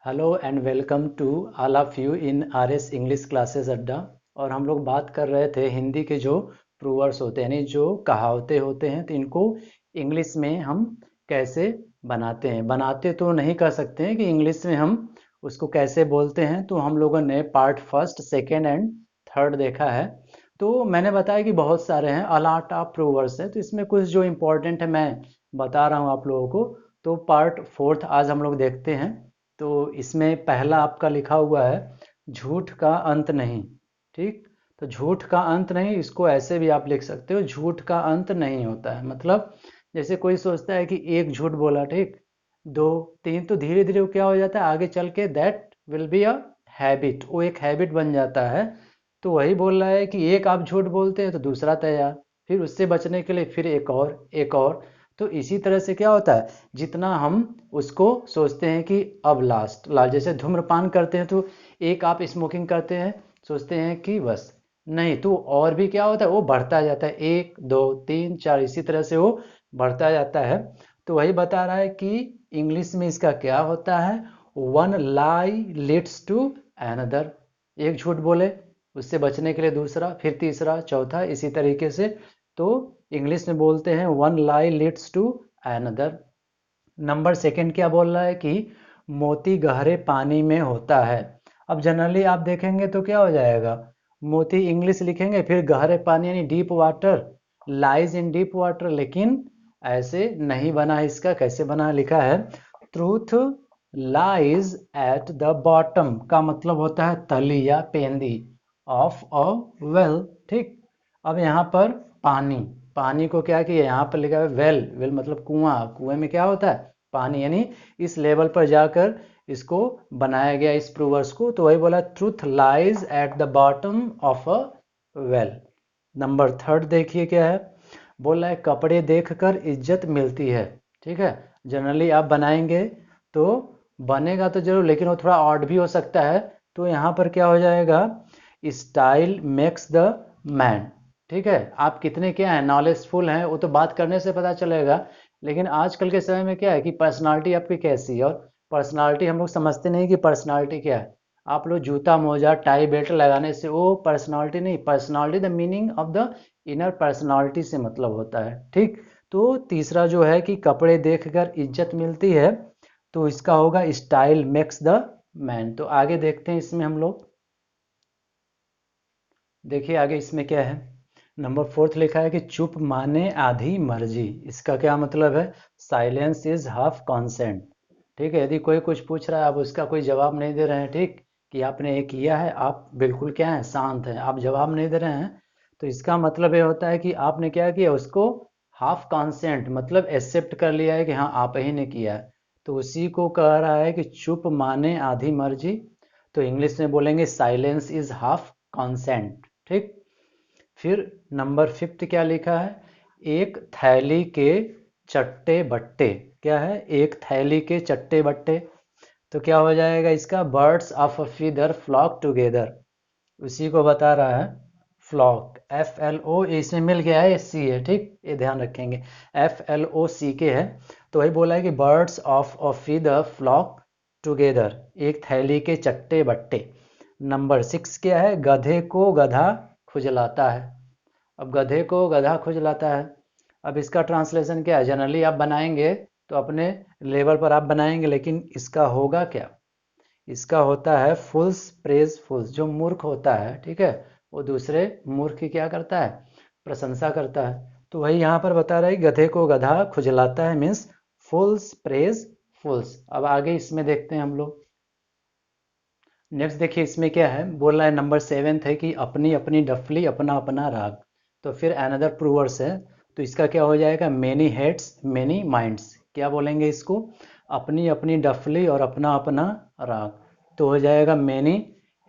Hello and welcome to all of you in R S English classes Adda. और हम लोग बात कर रहे थे हिंदी के जो प्रूवर्स होते हैं यानी जो कहावतें होते हैं तो इनको इंग्लिश में हम कैसे बनाते तो नहीं कर सकते हैं कि इंग्लिश में हम उसको कैसे बोलते हैं। तो हम लोगों ने part first second and third देखा है। तो मैंने बताया कि बहुत सारे हैं, अलॉट ऑफ प्रूवर्स हैं, तो इसमें कुछ जो इम्पोर्टेंट है मैं बता रहा हूँ आप लोगों को। तो पार्ट फोर्थ आज हम लोग देखते हैं। तो इसमें पहला आपका लिखा हुआ है झूठ का अंत नहीं। ठीक, तो झूठ का अंत नहीं, इसको ऐसे भी आप लिख सकते हो, झूठ का अंत नहीं होता है। मतलब जैसे कोई सोचता है कि एक झूठ बोला, ठीक, दो, तीन, तो धीरे धीरे वो क्या हो जाता है आगे चल के, that will be a habit, वो एक हैबिट बन जाता है। तो वही बोल रहा है कि एक आप झूठ बोलते हैं तो दूसरा तैयार, फिर उससे बचने के लिए फिर एक और। तो इसी तरह से क्या होता है, जितना हम उसको सोचते हैं कि अब लास्ट लास्ट, जैसे धूम्रपान करते हैं तो एक आप स्मोकिंग करते हैं, सोचते हैं कि बस नहीं, तो और भी क्या होता है वो बढ़ता जाता है, एक दो तीन चार, इसी तरह से वो बढ़ता जाता है। तो वही बता रहा है कि इंग्लिश में इसका क्या होता है, one lie leads to another. एक झूठ बोले उससे बचने के लिए दूसरा, फिर तीसरा, चौथा, इसी तरीके से। तो इंग्लिश में बोलते हैं one lie leads to another. नंबर सेकंड क्या बोल रहा है कि मोती गहरे पानी में होता है। अब जनरली आप देखेंगे तो क्या हो जाएगा, मोती इंग्लिश लिखेंगे फिर गहरे पानी यानी deep water, lies in deep water, लेकिन ऐसे नहीं बना है। इसका कैसे बना लिखा है, truth lies at the bottom, का मतलब होता है तली या पेंदी, ऑफ अ वेल। ठीक, अब यहाँ पर पानी, पानी को क्या किया, यहाँ पर लिखा है वेल, वेल मतलब कुआं, कुएं में क्या होता है पानी, यानी इस लेवल पर जाकर इसको बनाया गया इस प्रूवर्स को। तो वही बोला, truth lies at the bottom of a well. Number third देखिए क्या है, बोला है कपड़े देखकर इज्जत मिलती है। ठीक है, जनरली आप बनाएंगे तो बनेगा तो जरूर, लेकिन वो थोड़ा ऑड भी हो सकता है। तो यहाँ पर क्या हो जाएगा, स्टाइल मेक्स द मैन। ठीक है, आप कितने क्या हैं, नॉलेजफुल हैं, वो तो बात करने से पता चलेगा। लेकिन आजकल के समय में क्या है कि पर्सनालिटी आपकी कैसी है, और पर्सनालिटी हम लोग समझते नहीं कि पर्सनालिटी क्या है। आप लोग जूता मोजा टाई बेल्ट लगाने से वो पर्सनालिटी नहीं, personality the meaning of the inner personality से मतलब होता है। ठीक, तो तीसरा जो है कि कपड़े देखकर इज्जत मिलती है, तो इसका होगा स्टाइल मेक्स द मैन। तो आगे देखते हैं इसमें हम लोग, देखिए आगे इसमें क्या है। नंबर फोर्थ लिखा है कि चुप माने आधी मर्जी। इसका क्या मतलब है, साइलेंस इज हाफ कॉन्सेंट। ठीक है, यदि कोई कुछ पूछ रहा है आप उसका कोई जवाब नहीं दे रहे हैं, ठीक, कि आपने ये किया है, आप बिल्कुल क्या है शांत हैं, आप जवाब नहीं दे रहे हैं, तो इसका मतलब ये होता है कि आपने क्या किया, उसको हाफ कॉन्सेंट मतलब एक्सेप्ट कर लिया है कि हाँ आप ही ने किया है। तो उसी को कह रहा है कि चुप माने आधी मर्जी। तो इंग्लिश में बोलेंगे साइलेंस इज हाफ कॉन्सेंट। ठीक, फिर नंबर फिफ्थ क्या लिखा है, एक थैली के चट्टे बट्टे। क्या है, एक थैली के चट्टे बट्टे, तो क्या हो जाएगा इसका, birds of a feather flock together. उसी को बता रहा है, फ्लॉक एफ एल ओ, इसमें मिल गया है सी है, ठीक, ये ध्यान रखेंगे, एफ एल ओ सी के है। तो वही बोला है कि birds of a feather flock together, एक थैली के चट्टे बट्टे। नंबर सिक्स क्या है, गधे को गधा खुजलाता है। अब गधे को गधा खुजलाता है, अब इसका ट्रांसलेशन क्या है, जनरली आप बनाएंगे तो अपने लेवल पर आप बनाएंगे, लेकिन इसका होगा क्या, इसका होता है फुल्स प्रेज फुल्स। जो मूर्ख होता है, ठीक है, वो दूसरे मूर्ख की क्या करता है, प्रशंसा करता है। तो वही यहाँ पर बता रहा है गधे को गधा खुजलाता है, मीन्स फुल्स प्रेज फुल्स। अब आगे इसमें देखते हैं हम लोग, नेक्स्ट देखिए इसमें क्या है, बोल रहा है नंबर सेवेंथ है कि अपनी अपनी डफली अपना अपना राग। तो फिर अनदर प्रूवर्स है, तो इसका क्या हो जाएगा, मेनी हेड्स मेनी माइंड्स। क्या बोलेंगे इसको, अपनी अपनी डफली और अपना अपना राग, तो हो जाएगा मेनी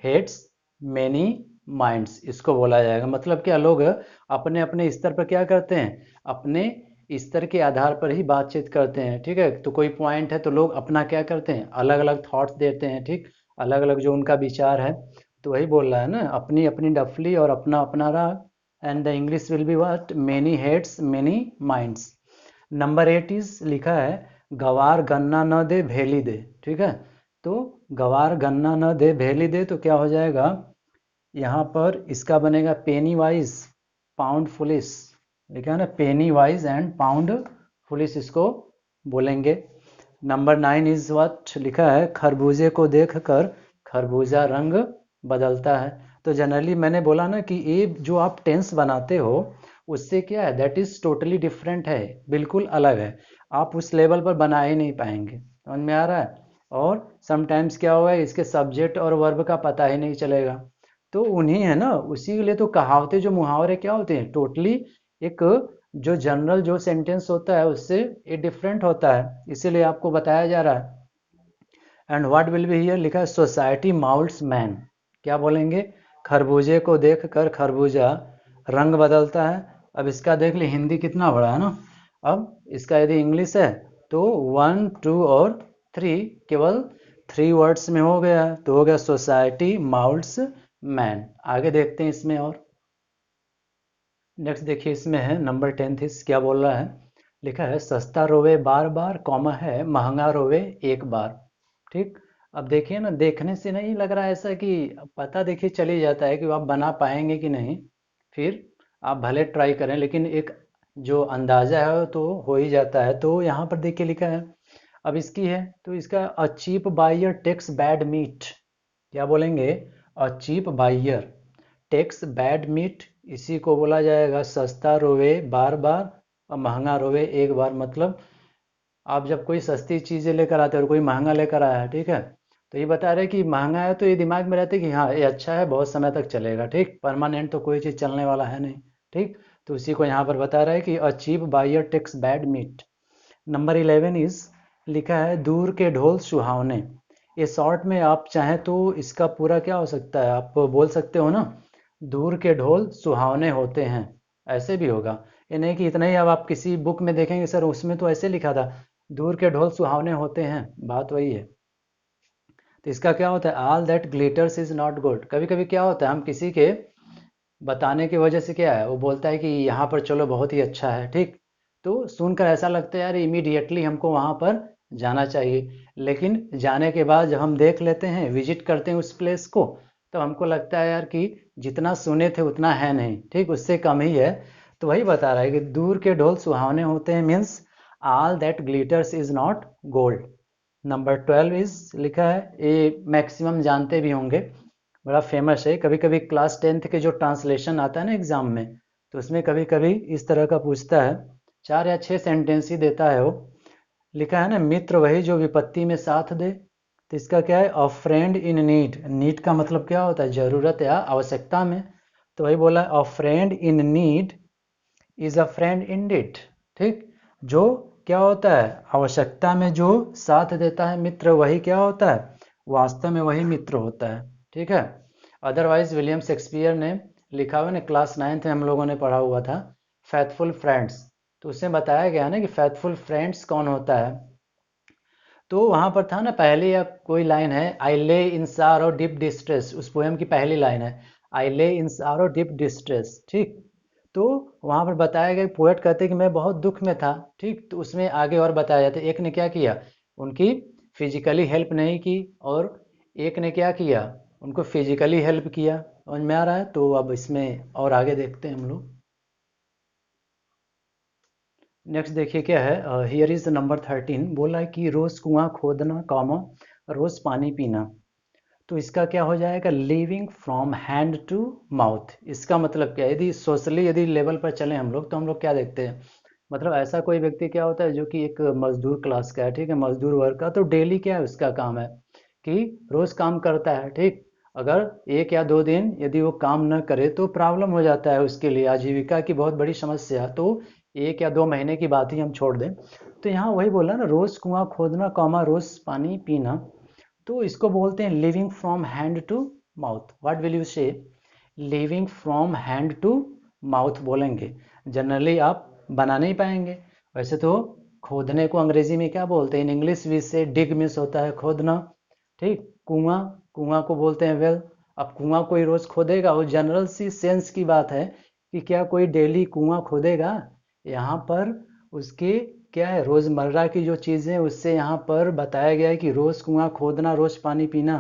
हेड्स मेनी माइंड्स, इसको बोला जाएगा। मतलब क्या, लोग अपने अपने स्तर पर क्या करते हैं, अपने स्तर के आधार पर ही बातचीत करते हैं। ठीक है, तो कोई पॉइंट है तो लोग अपना क्या करते हैं, अलग अलग थॉट्स देते हैं, ठीक, अलग अलग जो उनका विचार है। तो वही बोल रहा है ना, अपनी अपनी डफली और अपना अपना राग। And the English will be what, many heads many minds. Number eight is लिखा है, गवार गन्ना न दे भेली दे। ठीक है, तो गवार गन्ना न दे भेली दे, तो क्या हो जाएगा यहाँ पर इसका बनेगा पेनी वाइज पाउंड फुलिस, लिखा है ना, पेनी वाइज एंड पाउंड फुलिस इसको बोलेंगे। नंबर 9 इज व्हाट लिखा है, खरबूजे को देखकर खरबूजा रंग बदलता है। तो जनरली मैंने बोला ना कि ये जो आप टेंस बनाते हो उससे क्या है, दैट इज टोटली डिफरेंट है, बिल्कुल अलग है, आप उस लेवल पर बना ही नहीं पाएंगे, समझ में आ रहा है। और समटाइम्स क्या हुआ है, इसके सब्जेक्ट और वर्ब का पता ही नहीं चलेगा, तो उन्हीं है ना, उसी के लिए तो कहावतें जो मुहावरे क्या होते हैं, टोटली एक जो जनरल जो सेंटेंस होता है उससे ये डिफरेंट होता है, इसीलिए आपको बताया जा रहा है। And what will be here, लिखा है सोसाइटी माउल्ट्स मैन, क्या बोलेंगे, खरबूजे को देखकर खरबूजा रंग बदलता है। अब इसका देख ले हिंदी कितना बड़ा है ना, अब इसका यदि इंग्लिश है तो 1 2 और 3 केवल 3 वर्ड्स में हो गया, तो हो गया सोसाइटी माउल्ट्स मैन। आगे देखते हैं इसमें और नेक्स्ट देखिए, इसमें है नंबर 10 इस क्या बोल रहा है, लिखा है सस्ता रोवे बार बार कॉमा है महंगा रोवे एक बार। ठीक, अब देखिए ना, देखने से नहीं लग रहा है ऐसा कि पता देखिए चल ही जाता है कि आप बना पाएंगे कि नहीं, फिर आप भले ट्राई करें लेकिन एक जो अंदाजा है तो हो ही जाता है। तो यहाँ पर देखिए लिखा है, अब इसकी है तो इसका a cheap buyer takes bad meat, क्या बोलेंगे, a cheap buyer takes bad meat, इसी को बोला जाएगा सस्ता रोवे बार बार और महंगा रोवे एक बार। मतलब आप जब कोई सस्ती चीज़ें लेकर आते हो और कोई महंगा लेकर आया है, ठीक है, तो ये बता रहे कि महंगा है, तो ये दिमाग में रहता है कि हाँ ये अच्छा है, बहुत समय तक चलेगा, ठीक, परमानेंट तो कोई चीज़ चलने वाला है नहीं, ठीक। तो उसी को यहाँ पर बता रहा है कि a cheap buyer takes bad meat. Number 11 is लिखा है दूर के ढोल सुहावने, ये शॉर्ट में आप चाहें तो इसका पूरा क्या हो सकता है, आप बोल सकते हो ना, दूर के ढोल सुहावने होते हैं, ऐसे भी होगा। ये नहीं कि इतना ही, अब आप किसी बुक में देखेंगे सर उसमें तो ऐसे लिखा था दूर के ढोल सुहावने होते हैं, बात वही है। तो इसका क्या होता है, all that glitters is not good, कभी कभी क्या होता है हम किसी के बताने की वजह से क्या है, वो बोलता है कि यहाँ पर चलो बहुत ही अच्छा है, ठीक, तो सुनकर ऐसा लगता है यार इमीडिएटली हमको वहाँ पर जाना चाहिए, लेकिन जाने के बाद जब हम देख लेते हैं, विजिट करते हैं उस प्लेस को, तो हमको लगता है यार कि जितना सुने थे उतना है नहीं, ठीक, उससे कम ही है। तो वही बता रहा है कि दूर के ढोल सुहावने होते हैं, means all that glitters is not gold. Number 12 is लिखा है, ये मैक्सिमम जानते भी होंगे, बड़ा फेमस है, कभी कभी क्लास 10th के जो ट्रांसलेशन आता है ना एग्जाम में, तो उसमें कभी कभी इस तरह का पूछता है, 4 या 6 सेंटेंस ही देता है वो। लिखा है ना, मित्र वही जो विपत्ति में साथ दे, तो इसका क्या है, अ फ्रेंड इन नीड, नीड का मतलब क्या होता है, जरूरत या आवश्यकता में, तो वही बोला अ friend in need is a friend Indeed, ठीक, जो क्या होता है, आवश्यकता में जो साथ देता है मित्र, वही क्या होता है, वास्तव में वही मित्र होता है, ठीक है। अदरवाइज विलियम शेक्सपियर ने लिखा हुआ ना, क्लास 9th में हम लोगों ने पढ़ा हुआ था, फैथफुल फ्रेंड्स, तो उसमें बताया गया ना कि फैथफुल फ्रेंड्स कौन होता है। तो वहां पर था ना, पहले या कोई लाइन है, आई ले इन सारो डीप डिस्ट्रेस, उस पोएम की पहली लाइन है, आई ले इन सारो डीप डिस्ट्रेस, ठीक। तो वहां पर बताया गया, पोएट कहते हैं कि मैं बहुत दुख में था, ठीक, तो उसमें आगे और बताया जाता है, एक ने क्या किया, उनकी फिजिकली हेल्प नहीं की, और एक ने क्या किया, उनको फिजिकली हेल्प किया, समझ में आ रहा है। तो अब इसमें और आगे देखते हैं हम लोग। नेक्स्ट देखिए क्या है, हियर इज नंबर 13, बोला है कि रोज कुआं खोदना कॉमा रोज पानी पीना, तो इसका क्या हो जाएगा, living from hand to mouth. इसका मतलब क्या है, यदि सोशली यदि लेवल पर चले हम लोग, तो हम लोग क्या देखते हैं, मतलब ऐसा कोई व्यक्ति क्या होता है जो कि एक मजदूर क्लास का है, ठीक है, मजदूर वर्ग का, तो डेली क्या है उसका काम है कि रोज काम करता है, ठीक, अगर 1 या 2 दिन यदि वो काम न करे तो प्रॉब्लम हो जाता है उसके लिए, आजीविका की बहुत बड़ी समस्या, तो 1 या 2 महीने की बात ही हम छोड़ दें। तो यहाँ वही बोला ना, रोज कुआं खोदना कॉमा रोज पानी पीना, तो इसको बोलते हैं living from hand to mouth. What will you say, living from hand to mouth बोलेंगे, जनरली आप बना नहीं पाएंगे। वैसे तो खोदने को अंग्रेजी में क्या बोलते हैं, इन इंग्लिश वी से डिग मीन्स होता है खोदना, ठीक, कुआं, कुआं को बोलते हैं वेल। अब कुआं कोई रोज खोदेगा, वो जनरल सी सेंस की बात है कि क्या कोई डेली कुआं खोदेगा, यहाँ पर उसके क्या है, रोज़मर्रा की जो चीज़ें उससे यहाँ पर बताया गया है कि रोज़ कुआं खोदना रोज़ पानी पीना,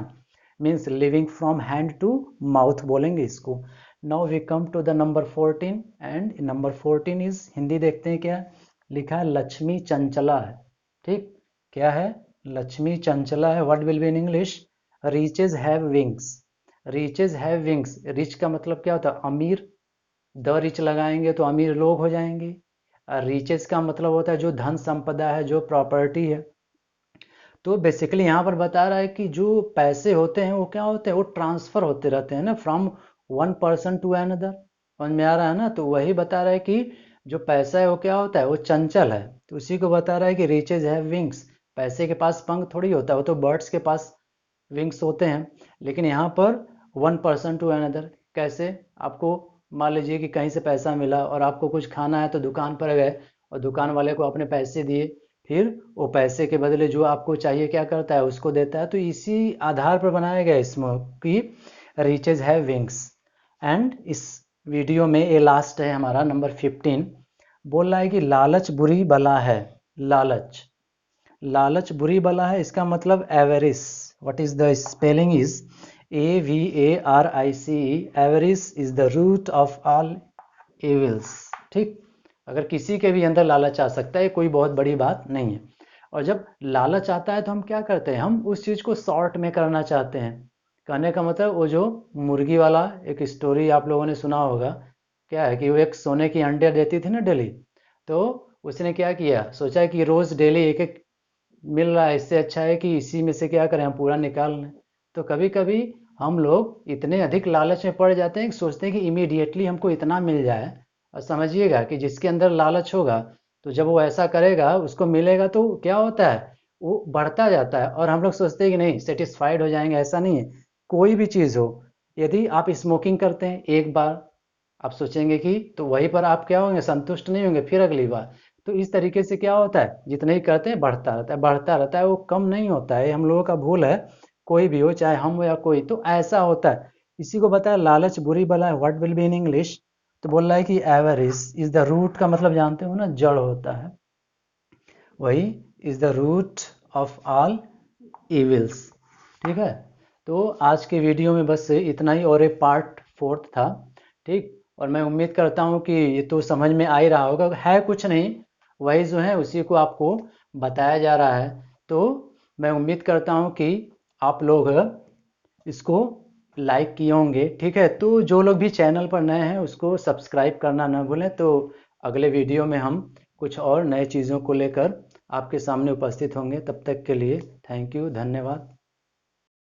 means living from hand to mouth बोलेंगे इसको। Now we come to the number 14 and number 14 is Hindi देखते हैं क्या लिखा है, लक्ष्मी चंचला है। ठीक, क्या है, लक्ष्मी चंचला है। What will be in English, riches have wings. Riches have wings, rich का मतलब क्या होता है, अमीर, द रिच लगाएंगे तो अमीर लोग हो जाएंगे। रिचेस का मतलब होता है जो धन संपदा है, जो प्रॉपर्टी है। तो बेसिकली यहाँ पर बता रहा है कि जो पैसे होते हैं वो क्या होते हैं, वो ट्रांसफर होते रहते हैं ना, from one person to another. समझ में आ रहा है ना। तो वही बता रहा है कि जो पैसा है वो क्या होता है, वो चंचल है। तो उसी को बता रहा है कि रिचेज हैव विंग्स, पैसे के पास पंख थोड़ी होता है, वो तो बर्ड्स के पास विंग्स होते हैं। लेकिन यहाँ पर वन पर्सन टू अनदर कैसे, आपको मान लीजिए कि कहीं से पैसा मिला और आपको कुछ खाना है तो दुकान पर गए और दुकान वाले को अपने पैसे दिए, फिर वो पैसे के बदले जो आपको चाहिए क्या करता है, उसको देता है। तो इसी आधार पर बनाया गया इसमें कि रिचेज है विंग्स। एंड इस वीडियो में ये लास्ट है हमारा नंबर 15, बोल रहा है कि लालच बुरी बला है। लालच, लालच बुरी बला है, इसका मतलब avarice. What is the spelling is AVARICE। Avarice is the root of all evils. ठीक, अगर किसी के भी अंदर लालच आ सकता है, कोई बहुत बड़ी बात नहीं है। और जब लालच आता है तो हम क्या करते हैं, हम उस चीज़ को शॉर्ट में करना चाहते हैं। कहने का मतलब वो जो मुर्गी वाला एक स्टोरी आप लोगों ने सुना होगा, क्या है कि वो एक सोने की अंडे देती थी ना डेली। तो उसने क्या किया, सोचा कि रोज़ डेली एक एक मिल रहा है, इससे अच्छा है कि इसी में से क्या करें, हम पूरा निकाल लें। तो कभी कभी हम लोग इतने अधिक लालच में पड़ जाते हैं कि सोचते हैं कि इमीडिएटली हमको इतना मिल जाए। और समझिएगा कि जिसके अंदर लालच होगा तो जब वो ऐसा करेगा उसको मिलेगा तो क्या होता है, वो बढ़ता जाता है। और हम लोग सोचते हैं कि नहीं सेटिस्फाइड हो जाएंगे, ऐसा नहीं है। कोई भी चीज़ हो, यदि आप स्मोकिंग करते हैं एक बार, आप सोचेंगे कि तो वहीं पर आप क्या होंगे, संतुष्ट नहीं होंगे, फिर अगली बार। तो इस तरीके से क्या होता है, जितने ही करते हैं बढ़ता रहता है, बढ़ता रहता है, वो कम नहीं होता है। हम लोगों का भूल है, कोई भी हो, चाहे हम हो या कोई, तो ऐसा होता है। इसी को बताया लालच बुरी बला है। What will be in English, तो बोल रहा है कि एवरिस इज द रूट का मतलब जानते हो ना, जड़ होता है, वही is the root of all evils. ठीक है, तो आज के वीडियो में बस इतना ही, और एक पार्ट 4 था। ठीक, और मैं उम्मीद करता हूँ कि ये तो समझ में आ ही रहा होगा, है कुछ नहीं, वही जो है उसी को आपको बताया जा रहा है। तो मैं उम्मीद करता हूँ कि आप लोग इसको लाइक किए होंगे। ठीक है, तो जो लोग भी चैनल पर नए हैं उसको सब्सक्राइब करना ना भूलें। तो अगले वीडियो में हम कुछ और नए चीज़ों को लेकर आपके सामने उपस्थित होंगे। तब तक के लिए थैंक यू, धन्यवाद।